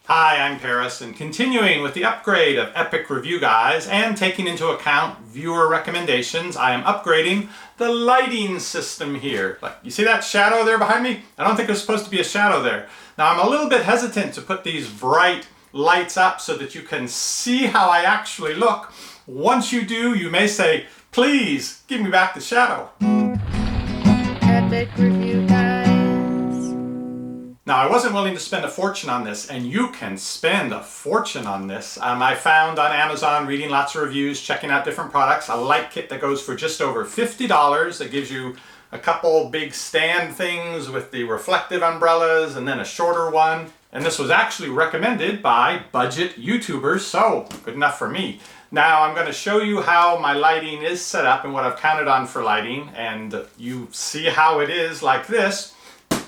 Hi, I'm Paris, and continuing with the upgrade of EpicReviewGuys and taking into account viewer recommendations, I am upgrading the lighting system here. Like, you see that shadow there behind me? I don't think there's supposed to be a shadow there. Now, I'm a little bit hesitant to put these bright lights up so that you can see how I actually look. Once you do, you may say, please give me back the shadow. EpicReviewGuys. Now, I wasn't willing to spend a fortune on this, and you can spend a fortune on this. I found on Amazon, reading lots of reviews, checking out different products, a light kit that goes for just over $50 that gives you a couple big stand things with the reflective umbrellas and then a shorter one. And this was actually recommended by budget YouTubers, so good enough for me. Now I'm going to show you how my lighting is set up and what I've counted on for lighting, and you see how it is like this.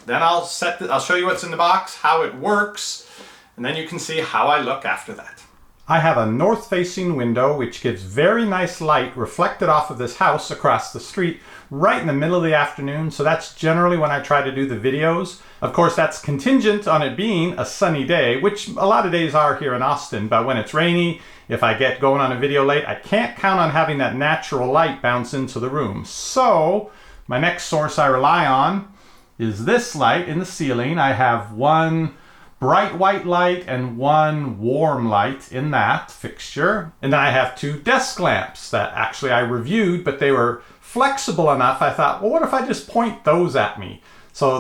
Then I'll show you what's in the box, how it works, and then you can see how I look after that. I have a north-facing window which gives very nice light reflected off of this house across the street right in the middle of the afternoon, so that's generally when I try to do the videos. Of course, that's contingent on it being a sunny day, which a lot of days are here in Austin, but when it's rainy, if I get going on a video late, I can't count on having that natural light bounce into the room. So my next source I rely on is this light in the ceiling. I have one bright white light and one warm light in that fixture. And then I have two desk lamps that actually I reviewed, but they were flexible enough. I thought, well, what if I just point those at me? So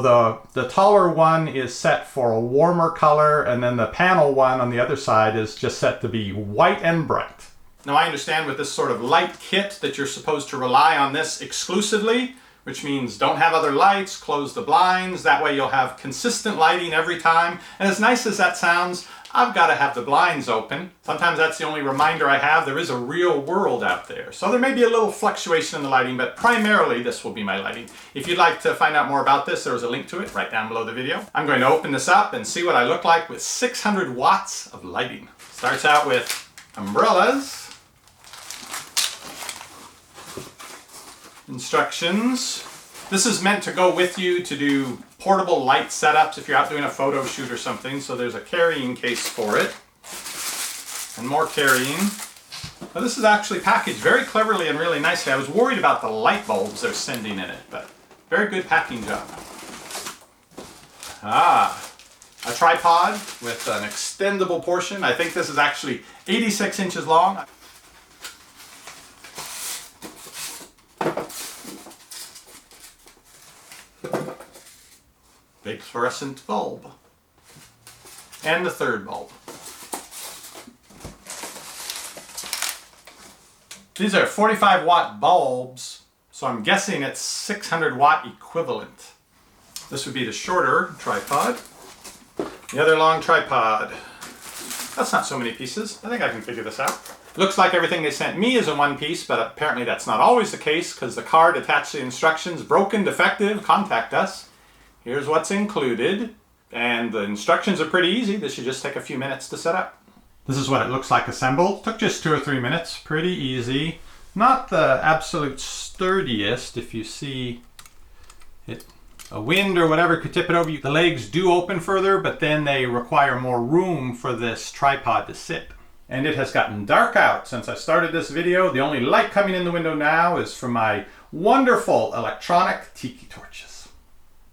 the taller one is set for a warmer color, and then the panel one on the other side is just set to be white and bright. Now I understand with this sort of light kit that you're supposed to rely on this exclusively, which means don't have other lights, close the blinds, that way you'll have consistent lighting every time. And as nice as that sounds, I've got to have the blinds open. Sometimes that's the only reminder I have. There is a real world out there. So there may be a little fluctuation in the lighting, but primarily this will be my lighting. If you'd like to find out more about this, there's a link to it right down below the video. I'm going to open this up and see what I look like with 600 watts of lighting. Starts out with umbrellas. Instructions. This is meant to go with you to do portable light setups if you're out doing a photo shoot or something. So there's a carrying case for it. And more carrying. Now this is actually packaged very cleverly and really nicely. I was worried about the light bulbs they're sending in it, but very good packing job. A tripod with an extendable portion. I think this is actually 86 inches long. Big fluorescent bulb. And the third bulb. These are 45 watt bulbs, so I'm guessing it's 600 watt equivalent. This would be the shorter tripod. The other long tripod. That's not so many pieces. I think I can figure this out. Looks like everything they sent me is in one piece, but apparently that's not always the case because the card attached to the instructions, broken, defective, contact us. Here's what's included, and the instructions are pretty easy. This should just take a few minutes to set up. This is what it looks like assembled. Took just 2 or 3 minutes, pretty easy. Not the absolute sturdiest. If you see it, a wind or whatever could tip it over. The legs do open further, but then they require more room for this tripod to sit. And it has gotten dark out since I started this video. The only light coming in the window now is from my wonderful electronic tiki torches.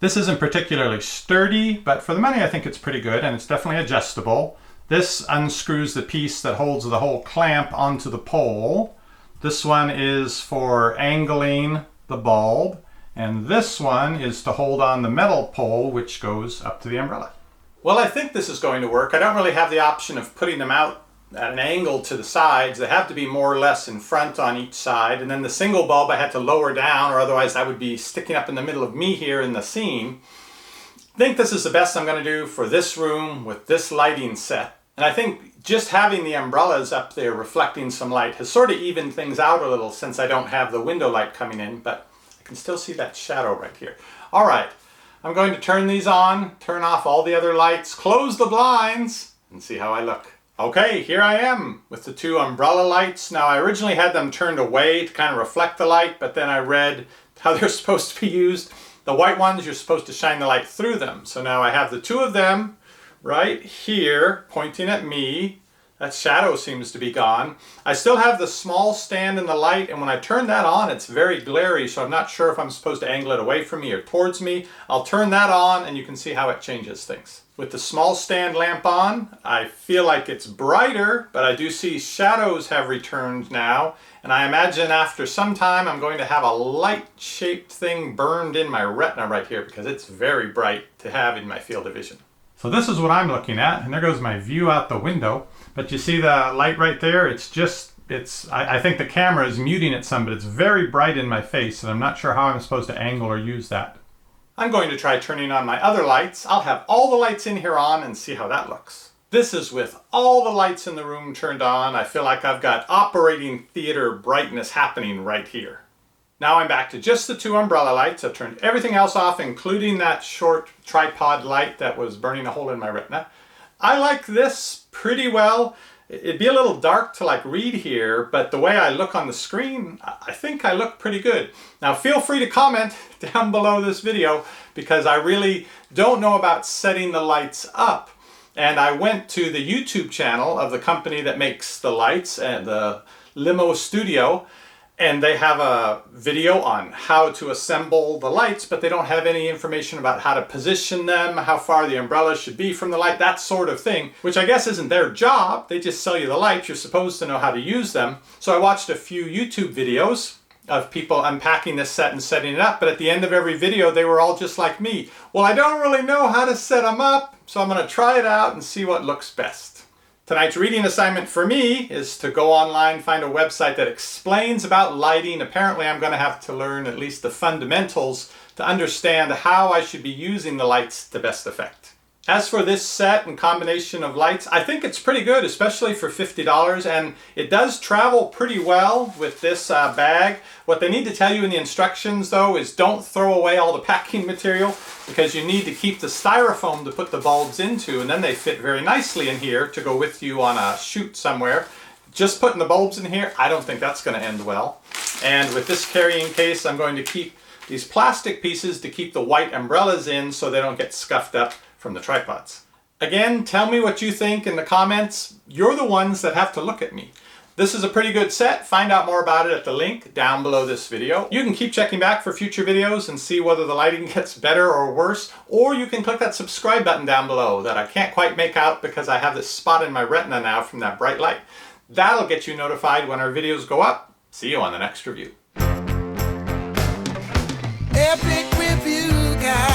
This isn't particularly sturdy, but for the money I think it's pretty good, and it's definitely adjustable. This unscrews the piece that holds the whole clamp onto the pole. This one is for angling the bulb, and this one is to hold on the metal pole which goes up to the umbrella. Well, I think this is going to work. I don't really have the option of putting them out at an angle to the sides. They have to be more or less in front on each side, and then the single bulb I had to lower down, or otherwise I would be sticking up in the middle of me here in the scene. I think this is the best I'm going to do for this room with this lighting set. And I think just having the umbrellas up there reflecting some light has sort of evened things out a little since I don't have the window light coming in, but I can still see that shadow right here. All right, I'm going to turn these on, turn off all the other lights, close the blinds, and see how I look. Okay, here I am with the 2 umbrella lights. Now I originally had them turned away to kind of reflect the light, but then I read how they're supposed to be used. The white ones, you're supposed to shine the light through them. So now I have the 2 of them right here pointing at me. That shadow seems to be gone. I still have the small stand in the light, and when I turn that on, it's very glary, so I'm not sure if I'm supposed to angle it away from me or towards me. I'll turn that on, and you can see how it changes things. With the small stand lamp on, I feel like it's brighter, but I do see shadows have returned now, and I imagine after some time I'm going to have a light-shaped thing burned in my retina right here because it's very bright to have in my field of vision. So this is what I'm looking at, and there goes my view out the window. But you see the light right there? I think the camera is muting it some, but it's very bright in my face, and I'm not sure how I'm supposed to angle or use that. I'm going to try turning on my other lights. I'll have all the lights in here on and see how that looks. This is with all the lights in the room turned on. I feel like I've got operating theater brightness happening right here. Now I'm back to just the 2 umbrella lights. I've turned everything else off, including that short tripod light that was burning a hole in my retina. I like this pretty well. It'd be a little dark to like read here, but the way I look on the screen, I think I look pretty good. Now feel free to comment down below this video because I really don't know about setting the lights up. And I went to the YouTube channel of the company that makes the lights, and the Limo studio, and they have a video on how to assemble the lights, but they don't have any information about how to position them, how far the umbrella should be from the light, that sort of thing, which I guess isn't their job. They just sell you the lights. You're supposed to know how to use them. So I watched a few YouTube videos of people unpacking this set and setting it up, but at the end of every video, they were all just like me. Well, I don't really know how to set them up, so I'm going to try it out and see what looks best. Tonight's reading assignment for me is to go online, find a website that explains about lighting. Apparently I'm going to have to learn at least the fundamentals to understand how I should be using the lights to best effect. As for this set and combination of lights, I think it's pretty good, especially for $50, and it does travel pretty well with this bag. What they need to tell you in the instructions, though, is don't throw away all the packing material because you need to keep the styrofoam to put the bulbs into, and then they fit very nicely in here to go with you on a shoot somewhere. Just putting the bulbs in here, I don't think that's going to end well. And with this carrying case, I'm going to keep these plastic pieces to keep the white umbrellas in so they don't get scuffed up from the tripods. Again, tell me what you think in the comments. You're the ones that have to look at me. This is a pretty good set. Find out more about it at the link down below this video. You can keep checking back for future videos and see whether the lighting gets better or worse, or you can click that subscribe button down below that I can't quite make out because I have this spot in my retina now from that bright light. That'll get you notified when our videos go up. See you on the next review. Epic Review Guys.